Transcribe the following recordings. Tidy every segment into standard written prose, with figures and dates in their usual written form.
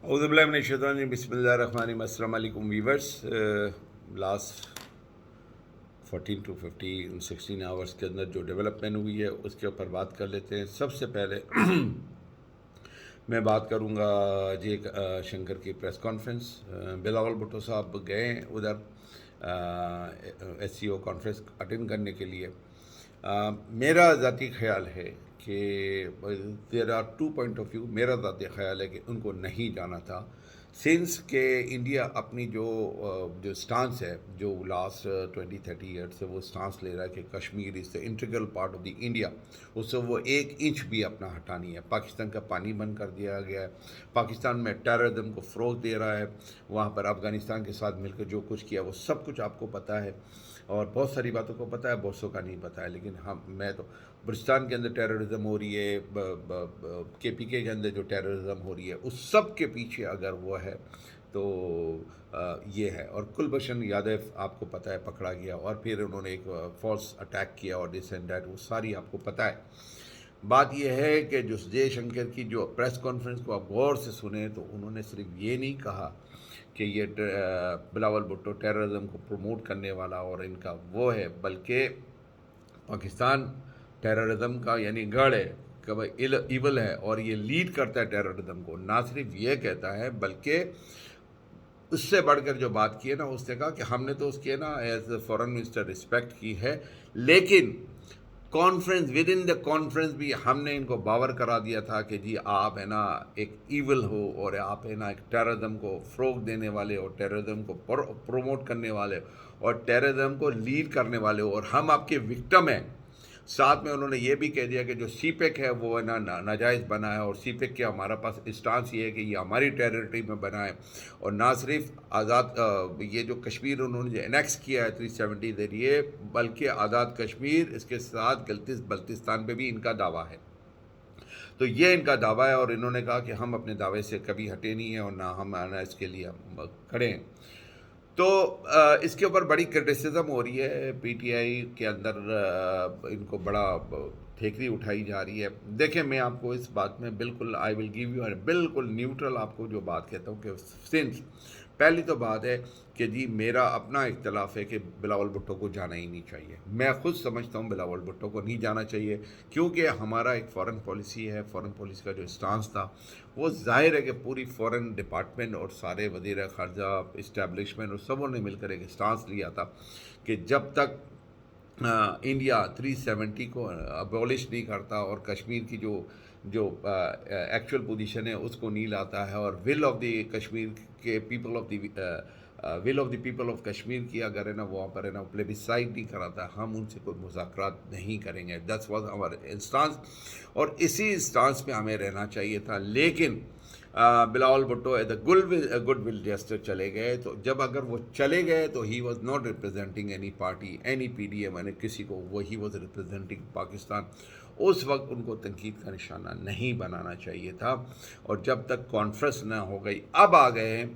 اعوذ باللہ من الشیطان الرجیم، بسم اللہ الرحمن الرحیم۔ السلام علیکم ویورس۔ لاسٹ 14 to 16 آورس کے اندر جو ڈیولپمنٹ ہوئی ہے اس کے اوپر بات کر لیتے ہیں۔ سب سے پہلے میں بات کروں گا جے شنکر کی پریس کانفرنس۔ بلاول بھٹو صاحب گئے ادھر S C O conference attend کرنے کے لیے۔ میرا ذاتی خیال ہے کہ there are two point of view. میرا ذاتی خیال ہے کہ ان کو نہیں جانا تھا، سنس کہ انڈیا اپنی جو سٹانس ہے، جو لاسٹ 20-30 ایئر سے وہ سٹانس لے رہا ہے کہ Kashmir is the integral part of the India, اس سے وہ 1 انچ بھی اپنا ہٹا نہیں ہے۔ پاکستان کا پانی بند کر دیا گیا ہے، پاکستان میں ٹیررزم کو فروغ دے رہا ہے، وہاں پر افغانستان کے ساتھ مل کر جو کچھ کیا وہ سب کچھ آپ کو پتہ ہے، اور بہت ساری باتوں کو پتہ ہے، بہت سو کا نہیں پتہ ہے۔ لیکن میں تو بلوچستان کے اندر ٹیررزم ہو رہی ہے، کے کے اندر جو ٹیررزم ہو رہی ہے، اس سب کے پیچھے اگر وہ ہے تو یہ ہے۔ اور کلبھوشن یادو آپ کو پتہ ہے پکڑا گیا، اور پھر انہوں نے ایک فالس اٹیک کیا اور دس اینڈ دیٹ، وہ ساری آپ کو پتہ ہے۔ بات یہ ہے کہ جو جے شنکر کی جو پریس کانفرنس کو آپ غور سے سنیں تو انہوں نے صرف یہ نہیں کہا کہ یہ بلاول بھٹو ٹیررزم کو پروموٹ کرنے والا اور ان کا وہ ہے، بلکہ پاکستان ٹیررزم کا یعنی گڑھ ہے، کہ ایول ہے اور یہ لیڈ کرتا ہے ٹیررزم کو۔ نہ صرف یہ کہتا ہے بلکہ اس سے بڑھ کر جو بات کی ہے نا، اس نے کہا کہ ہم نے تو اس کی ہے نا as a foreign minister respect کی ہے، لیکن conference with in the conference بھی ہم نے ان کو باور کرا دیا تھا کہ جی آپ ہے نا ایک ایول ہو، اور آپ ہے نا ایک ٹیررزم کو فروغ دینے والے اور ٹیررزم کو پروموٹ کرنے والے اور ٹیررزم کو لیڈ کرنے والے ہو، اور ہم آپ کے وکٹم ہیں۔ ساتھ میں انہوں نے یہ بھی کہہ دیا کہ جو سی پیک ہے وہ ہے نا ناجائز بنا ہے، اور سی پیک کے ہمارا پاس اسٹانس یہ ہے کہ یہ ہماری ٹیریٹری میں بنا ہے، اور نہ صرف آزاد یہ جو کشمیر انہوں نے جو انیکس کیا ہے 370 ذریعے، بلکہ آزاد کشمیر اس کے ساتھ گلگت بلتستان پہ بھی ان کا دعویٰ ہے۔ تو یہ ان کا دعویٰ ہے، اور انہوں نے کہا کہ ہم اپنے دعوے سے کبھی ہٹے نہیں ہیں اور نہ ہم اس کے لیے کھڑے ہیں۔ تو اس کے اوپر بڑی کرٹیسزم ہو رہی ہے پی ٹی آئی کے اندر، ان کو بڑا ٹھیکری اٹھائی جا رہی ہے۔ دیکھیں میں آپ کو اس بات میں بالکل آئی ول گیو یو بالکل نیوٹرل آپ کو جو بات کہتا ہوں کہ سنس پہلی تو بات ہے کہ جی میرا اپنا اختلاف ہے کہ بلاول بھٹو کو جانا ہی نہیں چاہیے۔ میں خود سمجھتا ہوں بلاول بھٹو کو نہیں جانا چاہیے، کیونکہ ہمارا ایک فارن پالیسی ہے، فارن پالیسی کا جو اسٹانس تھا وہ ظاہر ہے کہ پوری فارن ڈپارٹمنٹ اور سارے وزیر خارجہ اسٹیبلشمنٹ اور سبوں نے مل کر ایک اسٹانس لیا تھا کہ جب تک انڈیا 370 کو ابولش نہیں کرتا اور کشمیر کی جو ایکچوئل پوزیشن ہے اس کو نہیں لاتا ہے، اور ول آف دی کشمیر کے people of the will of the people of Kashmir کی اگر ہے نا وہاں پر ہے نا پلیبیسائٹ نہیں کراتا، ہم ان سے کوئی مذاکرات نہیں کریں گے۔ دیٹس واز ہمارا اسٹانس، اور اسی اسٹانس پہ ہمیں رہنا چاہیے تھا۔ لیکن Bilawal Bhutto as a goodwill gesture چلے گئے، تو جب اگر وہ چلے گئے تو he was not representing any party, any P D M, یعنی کسی کو، وہ ہی واز ریپرزینٹنگ پاکستان۔ اس وقت ان کو تنقید کا نشانہ نہیں بنانا چاہیے تھا، اور جب تک کانفرنس نہ ہو گئی، اب آ گئے ہیں۔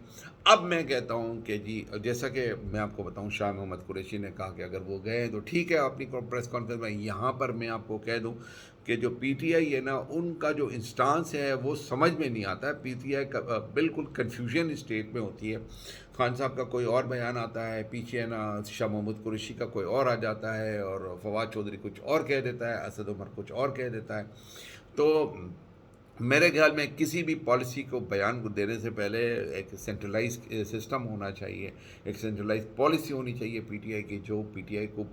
اب میں کہتا ہوں کہ جی جیسا کہ میں آپ کو بتاؤں، شاہ محمد قریشی نے کہا کہ اگر وہ گئے ہیں تو ٹھیک ہے اپنی پریس کانفرنس میں۔ یہاں پر میں آپ کو کہہ دوں کہ جو پی ٹی آئی ہے نا، ان کا جو انسٹانس ہے وہ سمجھ میں نہیں آتا ہے۔ پی ٹی آئی بالکل کنفیوژن اسٹیٹ میں ہوتی ہے، خان صاحب کا کوئی اور بیان آتا ہے، پیچھے ہے نا شاہ محمود قریشی کا کوئی اور آ جاتا ہے، اور فواد چودھری کچھ اور کہہ دیتا ہے، اسد عمر کچھ اور کہہ دیتا ہے۔ تو میرے خیال میں کسی بھی پالیسی کو بیان کو دینے سے پہلے ایک سینٹرلائز سسٹم ہونا چاہیے، ایک سینٹرلائز پالیسی ہونی چاہیے پی ٹی آئی کی، جو پی ٹی آئی کو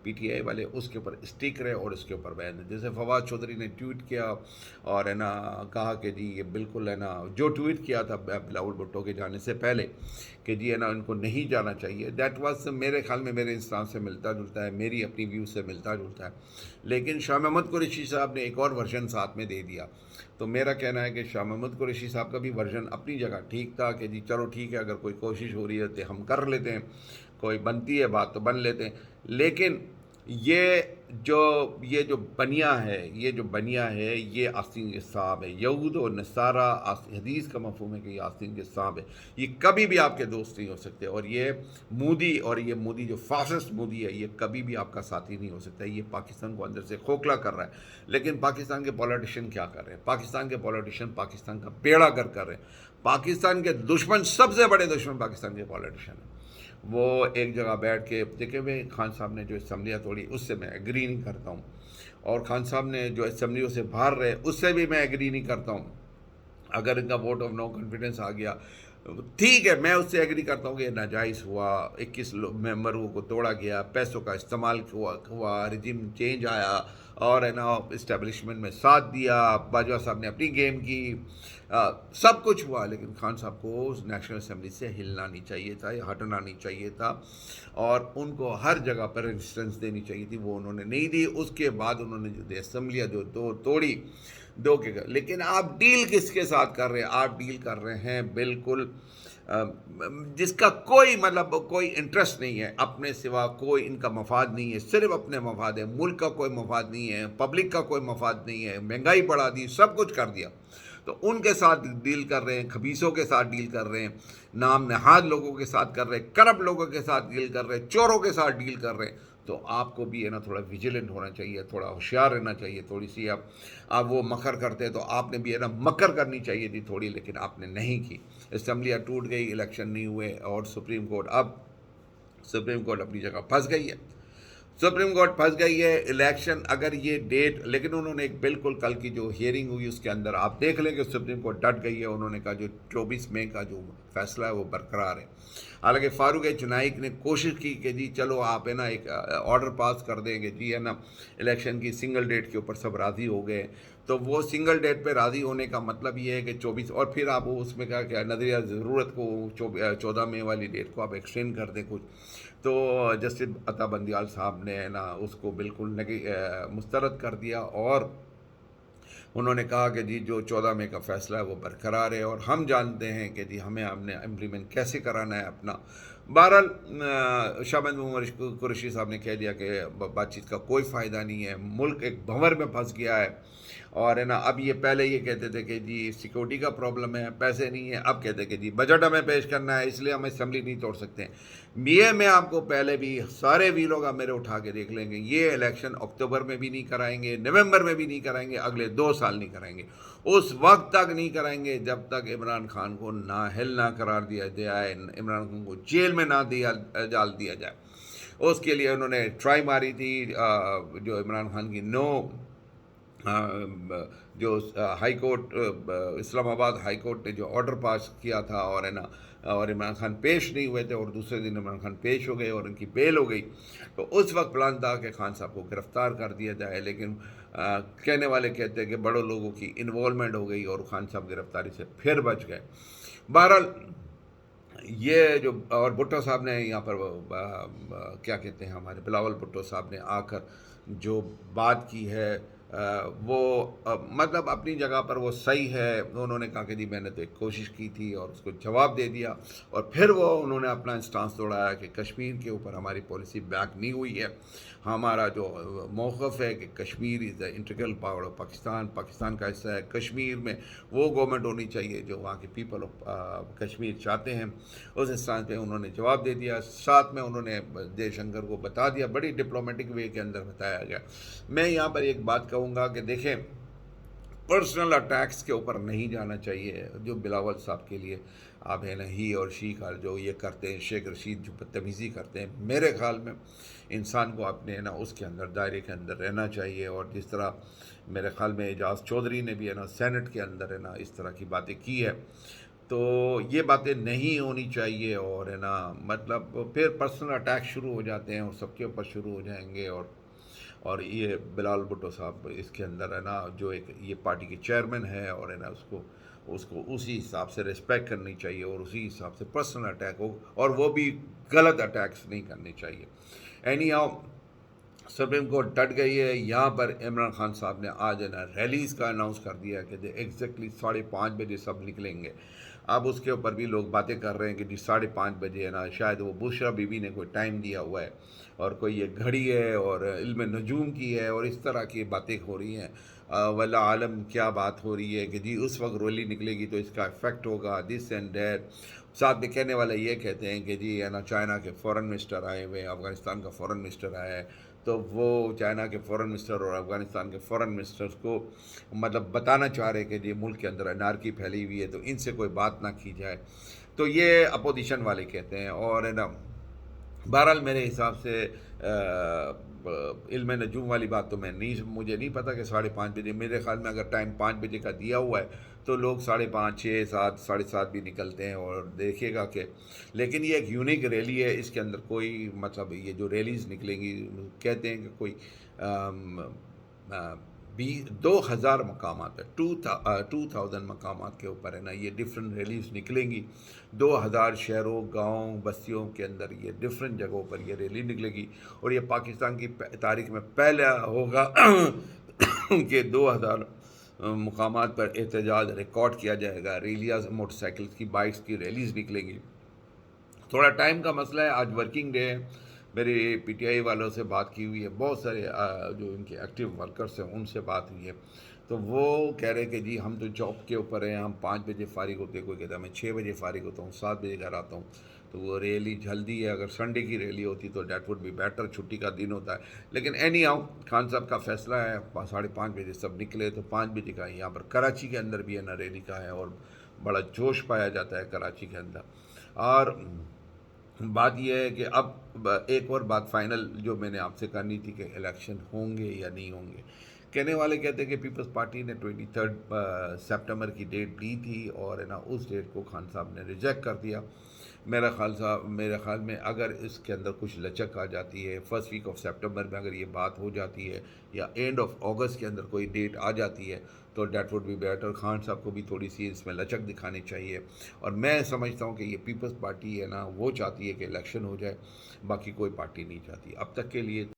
پی ٹی آئی والے اس کے اوپر اسٹک رہے اور اس کے اوپر بیان دیں۔ جیسے فواد چودھری نے ٹویٹ کیا اور ہے نا کہا کہ جی یہ بالکل ہے نا، جو ٹویٹ کیا تھا بلاول بھٹو کے جانے سے پہلے کہ جی ہے نا ان کو نہیں جانا چاہیے، دیٹ واز میرے خیال میں میرے انسان سے ملتا جلتا ہے، میری اپنی ویو سے ملتا جلتا ہے۔ لیکن شاہ محمد قریشی صاحب نے ایک اور ورژن ساتھ میں دے دیا، تو میرا کہنا ہے کہ شاہ محمد قریشی صاحب کا بھی ورژن اپنی جگہ ٹھیک تھا کہ جی چلو ٹھیک ہے، اگر کوئی کوشش ہو رہی ہے تو ہم کر لیتے ہیں، کوئی بنتی ہے بات تو بن لیتے ہیں۔ لیکن یہ جو بنیا ہے یہ آستین کے سانپ ہے۔ یہود و نصارہ، حدیث کا مفہوم ہے کہ یہ آستین کے سانپ ہے، یہ کبھی بھی آپ کے دوست نہیں ہو سکتے، اور یہ مودی جو فاسسٹ مودی ہے یہ کبھی بھی آپ کا ساتھی نہیں ہو سکتا۔ یہ پاکستان کو اندر سے کھوکھلا کر رہا ہے، لیکن پاکستان کے پولیٹیشین کیا کر رہے ہیں؟ پاکستان کے پولیٹیشین پاکستان کا بیڑا گر کر رہے ہیں۔ پاکستان کے دشمن، سب سے بڑے دشمن پاکستان کے پالیٹیشین ہیں. وہ ایک جگہ بیٹھ کے دیکھیں میں خان صاحب نے جو اسمبلیاں توڑی اس سے میں ایگری نہیں کرتا ہوں، اور خان صاحب نے جو اسمبلیوں سے باہر رہے اس سے بھی میں ایگری نہیں کرتا ہوں. اگر ان کا ووٹ آف نو کانفیڈنس آ گیا ٹھیک ہے، میں اس سے ایگری کرتا ہوں کہ یہ ناجائز ہوا، 21 ممبروں کو توڑا گیا، پیسوں کا استعمال ہوا، رجیم چینج آیا، اور ہے نا اسٹیبلشمنٹ میں ساتھ دیا، باجوہ صاحب نے اپنی گیم کی، سب کچھ ہوا، لیکن خان صاحب کو نیشنل اسمبلی سے ہلنا نہیں چاہیے تھا، ہٹنا نہیں چاہیے تھا، اور ان کو ہر جگہ پر ریزسٹنس دینی چاہیے تھی، وہ انہوں نے نہیں دی. اس کے بعد انہوں نے جو اسمبلیاں جو توڑی دو کے. لیکن آپ ڈیل کس کے ساتھ کر رہے ہیں؟ آپ ڈیل کر رہے ہیں بالکل جس کا کوئی مطلب کوئی انٹرسٹ نہیں ہے اپنے سوا، کوئی ان کا مفاد نہیں ہے، صرف اپنے مفاد ہے، ملک کا کوئی مفاد نہیں ہے، پبلک کا کوئی مفاد نہیں ہے، مہنگائی بڑھا دی، سب کچھ کر دیا. تو ان کے ساتھ ڈیل کر رہے ہیں، خبیثوں کے ساتھ ڈیل کر رہے ہیں، نام نہاد لوگوں کے ساتھ کر رہے ہیں، کرپٹ لوگوں کے ساتھ ڈیل کر رہے ہیں، چوروں کے ساتھ ڈیل کر رہے ہیں. تو آپ کو بھی ہے نا تھوڑا ویجیلنٹ ہونا چاہیے، تھوڑا ہوشیار رہنا چاہیے، تھوڑی سی آپ وہ مکر کرتے تو آپ نے بھی ہے نا مکر کرنی چاہیے تھی تھوڑی، لیکن آپ نے نہیں کی. اسمبلیاں ٹوٹ گئی، الیکشن نہیں ہوئے، اور سپریم کورٹ اپنی جگہ پھنس گئی ہے. سپریم کورٹ پھنس گئی ہے. الیکشن اگر یہ ڈیٹ، لیکن انہوں نے ایک بالکل کل کی جو ہیئرنگ ہوئی اس کے اندر آپ دیکھ لیں کہ سپریم کورٹ ڈٹ گئی ہے. انہوں نے کہا جو 24 مئی کا جو فیصلہ ہے وہ برقرار ہے. حالانکہ فاروق چنائک نے کوشش کی کہ جی چلو آپ ہے نا ایک آرڈر پاس کر دیں گے، جی ہے نا الیکشن کی سنگل ڈیٹ کے اوپر سب راضی ہو گئے. تو وہ سنگل ڈیٹ پہ راضی ہونے کا مطلب یہ ہے کہ 24، اور پھر آپ اس میں کہا کہ نظریہ ضرورت کو 14 مئی والی ڈیٹ کو آپ ایکسٹینڈ کر دیں کچھ. تو جسٹس عطا بندیال صاحب نے نا اس کو بالکل مسترد کر دیا، اور انہوں نے کہا کہ جی جو 14 مئی کا فیصلہ ہے وہ برقرار ہے، اور ہم جانتے ہیں کہ جی ہمیں امپلیمنٹ کیسے کرانا ہے اپنا. بہرحال شاہ محمود قریشی صاحب نے کہہ دیا کہ بات چیت کا کوئی فائدہ نہیں ہے، ملک ایک بھنور میں پھنس گیا ہے. اور ہے نا اب یہ پہلے یہ کہتے تھے کہ جی سیکورٹی کا پرابلم ہے، پیسے نہیں ہیں، اب کہتے ہیں کہ جی بجٹ ہمیں پیش کرنا ہے اس لیے ہم اسمبلی نہیں توڑ سکتے ہیں. یہ میں آپ کو پہلے بھی سارے ویلوگ آپ میرے اٹھا کے دیکھ لیں گے، یہ الیکشن اکتوبر میں بھی نہیں کرائیں گے، نومبر میں بھی نہیں کرائیں گے، اگلے 2 سال نہیں کرائیں گے. اس وقت تک نہیں کرائیں گے جب تک عمران خان کو نااہل نہ قرار دیا جائے، عمران خان کو جیل میں نہ ڈال دیا جائے. اس کے لیے انہوں نے ٹرائی ماری تھی، جو عمران خان کی جو ہائی کورٹ، اسلام آباد ہائی کورٹ نے جو آرڈر پاس کیا تھا، اور ہے نا اور عمران خان پیش نہیں ہوئے تھے، اور دوسرے دن عمران خان پیش ہو گئے اور ان کی بیل ہو گئی. تو اس وقت پلان تھا کہ خان صاحب کو گرفتار کر دیا جائے، لیکن کہنے والے کہتے ہیں کہ بڑوں لوگوں کی انوالومنٹ ہو گئی اور خان صاحب گرفتاری سے پھر بچ گئے. بہرحال یہ جو، اور بھٹو صاحب نے یہاں پر کیا کہتے ہیں، ہمارے بلاول بھٹو صاحب نے آ کر جو بات کی ہے وہ مطلب اپنی جگہ پر وہ صحیح ہے. انہوں نے کہا کہ جی میں نے تو ایک کوشش کی تھی اور اس کو جواب دے دیا، اور پھر وہ انہوں نے اپنا انسٹانس دوڑایا کہ کشمیر کے اوپر ہماری پالیسی بیک نہیں ہوئی ہے. ہمارا جو موقف ہے کہ Kashmir is the integral part of Pakistan, Pakistan کا حصہ ہے. کشمیر میں وہ گورنمنٹ ہونی چاہیے جو وہاں کے پیپل آف کشمیر چاہتے ہیں. اس انسٹانس پہ انہوں نے جواب دے دیا. ساتھ میں انہوں نے جے شنکر کو بتا دیا، بڑی ڈپلومیٹک وے کے اندر بتایا گیا. میں یہاں پر ایک بات کہوں گا کہ دیکھیں پرسنل اٹیکس کے اوپر نہیں جانا چاہیے. جو بلاول صاحب کے لیے آپ ہے نا ہی اور شی کا جو یہ کرتے ہیں، شیخ رشید جو بدتمیزی کرتے ہیں، میرے خیال میں انسان کو اپنے نا اس کے اندر دائرے کے اندر رہنا چاہیے. اور جس طرح میرے خیال میں اعجاز چودھری نے بھی ہے نا سینٹ کے اندر ہے نا اس طرح کی باتیں کی ہے، تو یہ باتیں نہیں ہونی چاہیے. اور ہے نا مطلب پھر پرسنل اٹیک شروع ہو جاتے ہیں اور سب کے اوپر شروع ہو جائیں گے. اور یہ بلاول بھٹو صاحب اس کے اندر ہے نا جو ایک یہ پارٹی کے چیئرمین ہے، اور ہے نا اس کو اسی حساب سے ریسپیکٹ کرنی چاہیے اور اسی حساب سے پرسنل اٹیک ہو، اور وہ بھی غلط اٹیکس نہیں کرنے چاہیے. اینی ہاؤ سپریم کورٹ ڈٹ گئی ہے. یہاں پر عمران خان صاحب نے آج ہے نا ریلیز کا اناؤنس کر دیا کہ ایگزیکٹلی 5:30 بجے سب نکلیں گے. اب اس کے اوپر بھی لوگ باتیں کر رہے ہیں کہ جی 5:30 بجے ہے نا شاید وہ بشرا بی بی نے کوئی ٹائم دیا ہوا ہے، اور کوئی یہ گھڑی ہے اور علم نجوم کی ہے، اور اس طرح کی باتیں ہو رہی ہیں. واللہ عالم کیا بات ہو رہی ہے کہ جی اس وقت ریلی نکلے گی تو اس کا افیکٹ ہوگا، دس اینڈ دیٹ. ساتھ میں کہنے والے یہ کہتے ہیں کہ جی ہے نا چائنا کے فورن منسٹر آئے ہوئے ہیں، افغانستان کا فورن منسٹر آیا ہے، تو وہ چائنا کے فورن منسٹر اور افغانستان کے فورن منسٹرز کو مطلب بتانا چاہ رہے کہ یہ ملک کے اندر انارکی پھیلی ہوئی ہے تو ان سے کوئی بات نہ کی جائے. تو یہ اپوزیشن والے کہتے ہیں. اور ہے نا بہرحال میرے حساب سے علم نجوم والی بات تو مجھے نہیں پتا کہ 5:30 بجے، میرے خیال میں اگر ٹائم 5 بجے کا دیا ہوا ہے تو لوگ 5:30 6 7 7:30 بھی نکلتے ہیں اور دیکھیے گا کہ. لیکن یہ ایک یونیک ریلی ہے، اس کے اندر کوئی مطلب یہ جو ریلیز نکلیں گی کہتے ہیں کہ کوئی 2,000 مقامات ہے، 2,000 مقامات کے اوپر ہے نا یہ ڈفرینٹ ریلیز نکلیں گی. 2,000 شہروں گاؤں بستیوں کے اندر یہ ڈفرینٹ جگہوں پر یہ ریلی نکلے گی. اور یہ پاکستان کی تاریخ میں پہلا ہوگا کہ 2,000 مقامات پر احتجاج ریکارڈ کیا جائے گا. ریلیاز موٹر سائیکلز کی بائکس کی ریلیز نکلیں گی. تھوڑا ٹائم کا مسئلہ ہے، آج ورکنگ ڈے ہے. میری پی ٹی آئی والوں سے بات کی ہوئی ہے، بہت سارے جو ان کے ایکٹیو ورکرس ہیں ان سے بات ہوئی ہے. تو وہ کہہ رہے کہ جی ہم تو جاب کے اوپر ہیں، ہم 5 بجے فارغ ہوتے ہیں، کوئی کہتا ہے میں 6 بجے فارغ ہوتا ہوں، 7 بجے گھر آتا ہوں. تو وہ ریلی جلدی ہے، اگر سنڈے کی ریلی ہوتی تو دیٹ وڈ بی بیٹر، چھٹی کا دن ہوتا ہے. لیکن اینی ہاؤ خان صاحب کا فیصلہ ہے، 5:30 بجے سب نکلے. تو 5 بجے کا یہاں پر کراچی کے اندر بھی ہے نا ریلی کا ہے، اور بڑا جوش پایا جاتا ہے کراچی کے اندر. اور بات یہ ہے کہ اب ایک اور بات فائنل جو میں نے آپ سے کرنی تھی کہ الیکشن ہوں گے یا نہیں ہوں گے. کہنے والے کہتے ہیں کہ پیپلز پارٹی نے 23 سپٹمبر کی ڈیٹ دی تھی اور ہے نا اس ڈیٹ کو خان صاحب نے ریجیکٹ کر دیا. میرے خیال میں اگر اس کے اندر کچھ لچک آ جاتی ہے، فرسٹ ویک آف سپٹمبر میں اگر یہ بات ہو جاتی ہے یا اینڈ آف اگست کے اندر کوئی ڈیٹ آ جاتی ہے تو that would be better. Khan صاحب کو بھی تھوڑی سی اس میں لچک دکھانی چاہیے. اور میں سمجھتا ہوں کہ یہ پیپلز پارٹی ہے نا وہ چاہتی ہے کہ الیکشن ہو جائے، باقی کوئی پارٹی نہیں چاہتی اب تک کے لیے.